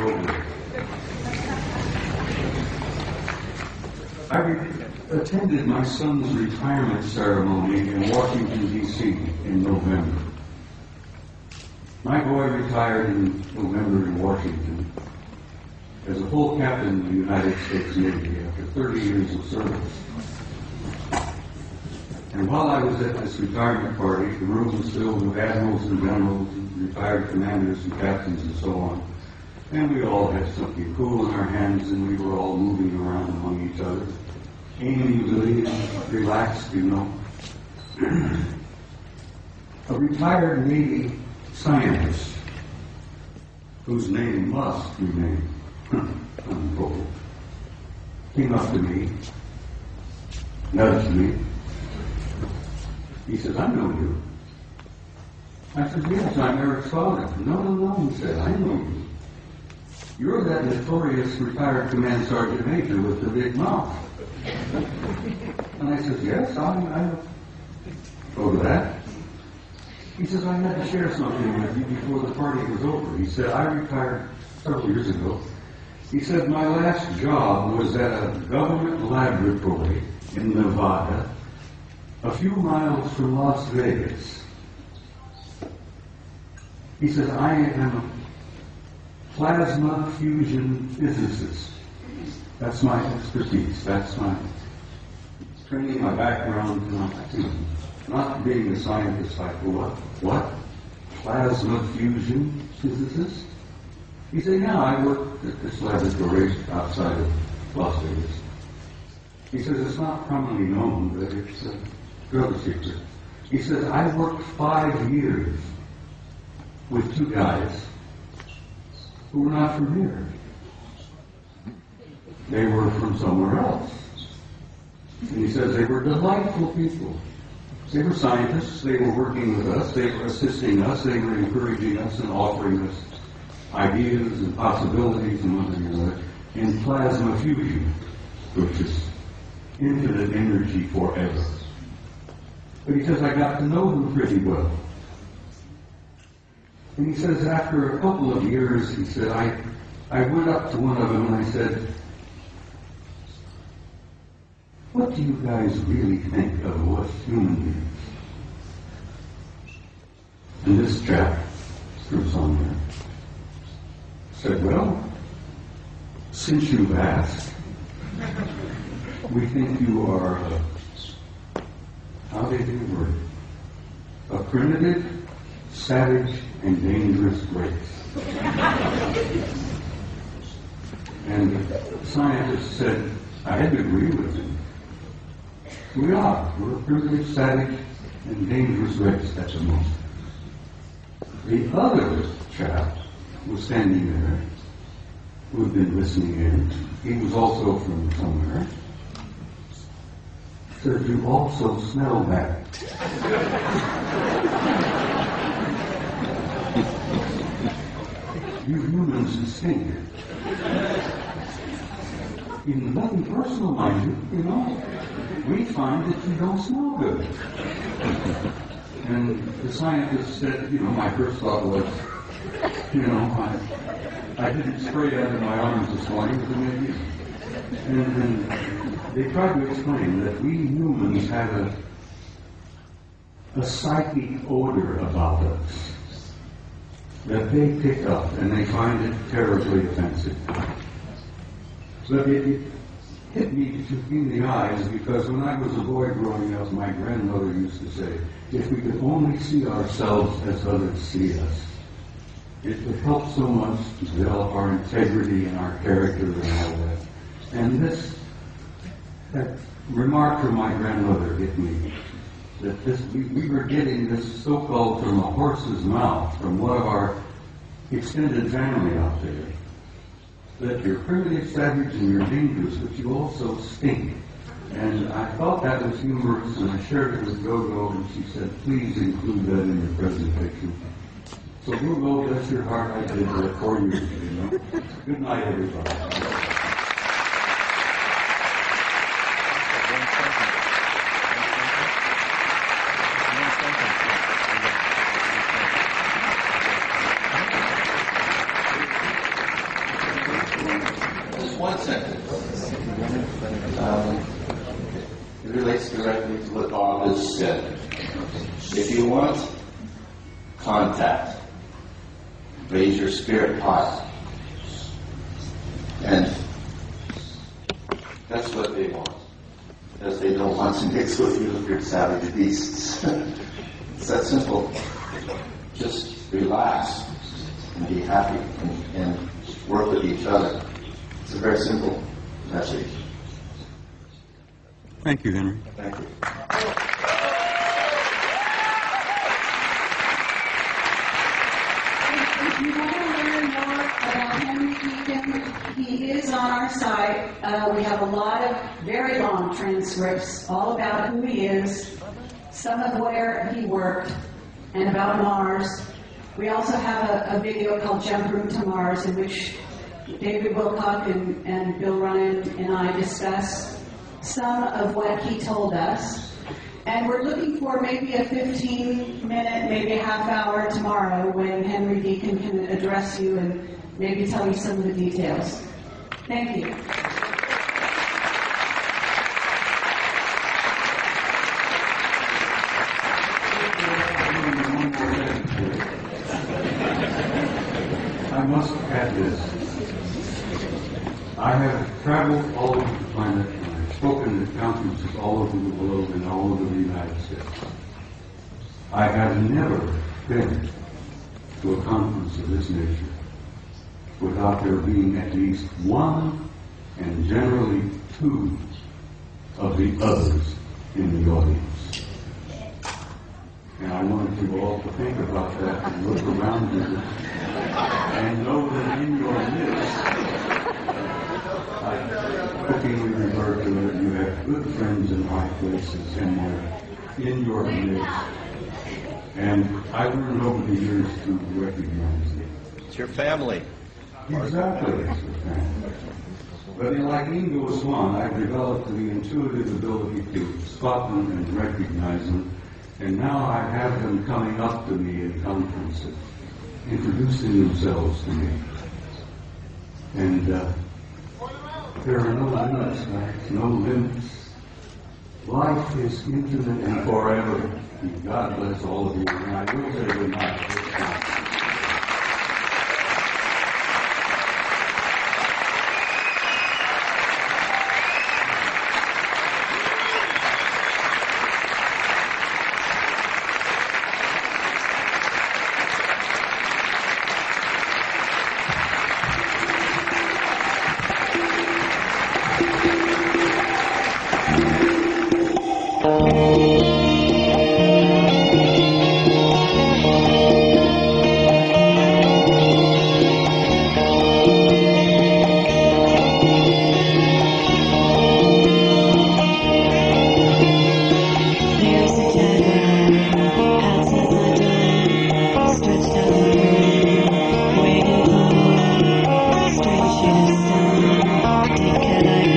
over. I attended my son's retirement ceremony in Washington, D.C. in November. My boy retired in November in Washington as a full captain of the United States Navy after 30 years of service. And while I was at this retirement party, the room was filled with admirals and generals and retired commanders and captains and so on. And we all had something cool in our hands, and we were all moving around among each other, amiably and relaxed, you know. A retired Navy scientist, whose name must remain unquote, came up to me, nudged me. He said, "I know you." I said, "Yes, I'm Eric's father." No, he said, "I know you. You're that notorious retired command sergeant major with the big mouth." And I said, "Yes, I go to that." He says, "I had to share something with you before the party was over." He said, "I retired several years ago." He said, "My last job was at a government laboratory in Nevada, a few miles from Las Vegas." He said, "I am a plasma fusion physicist. That's my expertise. That's my training, my background, not being a scientist like, what? Plasma fusion physicist?" He said, "Yeah, I work at this laboratory outside of Las Vegas." He says, "It's not commonly known, but it's a drug secret." He says, "I worked 5 years with 2 guys who were not from here. They were from somewhere else." And he says, "They were delightful people. They were scientists. They were working with us. They were assisting us. They were encouraging us and offering us ideas and possibilities and one thing or another in plasma fusion, which is infinite energy forever." But he says, "I got to know them pretty well." And he says, after a couple of years, he said, I went up to one of them and I said, "What do you guys really think of us human beings?" And this chap, through somewhere, said, "Well, since you've asked, we think you are, how did you word, a primitive, savage, and dangerous race." And the scientist said, I had to agree with him. We are. We're a primitive, savage, and dangerous race at the moment. The other chap was standing there, who had been listening in. He was also from somewhere. Said, "You also smell bad." "You humans stink." Nothing personal, mind you know. We find that you don't smell good. And the scientist said, my first thought was, I didn't spray out of my arms this morning, but maybe. And they tried to explain that we humans have a psychic odor about us that they pick up, and they find it terribly offensive. But it hit me in the eyes, because when I was a boy growing up, my grandmother used to say, if we could only see ourselves as others see us, it would help so much to develop our integrity and our character and all that. And that remark from my grandmother hit me, that we were getting this so-called from a horse's mouth, from one of our extended family out there, that you're primitive, savage, and you're dangerous, but you also stink. And I thought that was humorous, and I shared it with Gogo, and she said, please include that in your presentation. So Gogo, bless your heart, I did that for you. Good night, everybody. If you want contact, raise your spirit high. And that's what they want. Because they don't want to mix with you if you're savage beasts. It's that simple. Just relax and be happy and work with each other. It's a very simple message. Thank you, Henry. Thank you. If you want to learn more about Henry Deacon, he is on our site. We have a lot of very long transcripts all about who he is, some of where he worked, and about Mars. We also have a video called Jump Room to Mars, in which David Wilcock and Bill Ryan and I discuss some of what he told us. And we're looking for maybe a 15-minute, maybe a half hour tomorrow when Henry Deacon can address you and maybe tell you some of the details. Thank you. I must add this. I have traveled all over the planet and I've spoken at conferences all over the world and all over the United States. I have never been to a conference of this nature without there being at least one and generally two of the others in the audience. And I want you all to think about that and look around you and know that in your midst, I jokingly refer to it, you have good friends in high places in your midst. And I've learned over the years to recognize it. It's your family. Exactly, it's your family. But like Ingo Swan, I've developed the intuitive ability to spot them and recognize them. And now I have them coming up to me in conferences, introducing themselves to me. And there are no limits, guys, no limits. Life is infinite and forever. And God bless all of you. And I will say good night this time. Can I